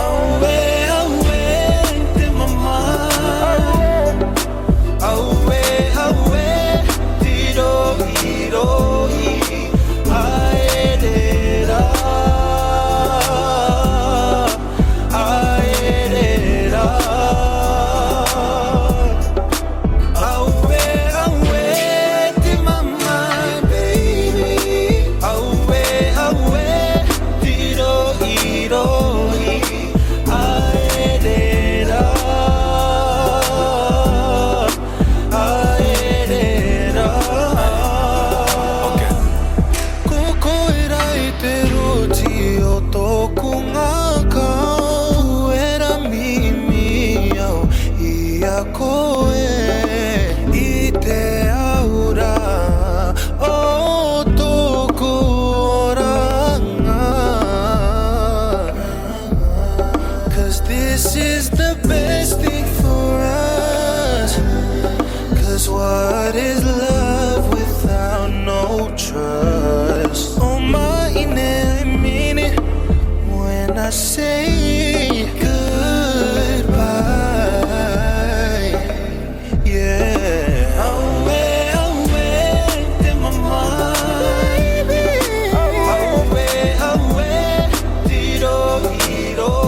Away, away, in my mind. Away, away, diro, diro, I did this is the best thing for us. 'Cause what is love without no trust? Oh my, I mean it when I say goodbye. Yeah. Away, away, in my mind. Away, away, diro, diro.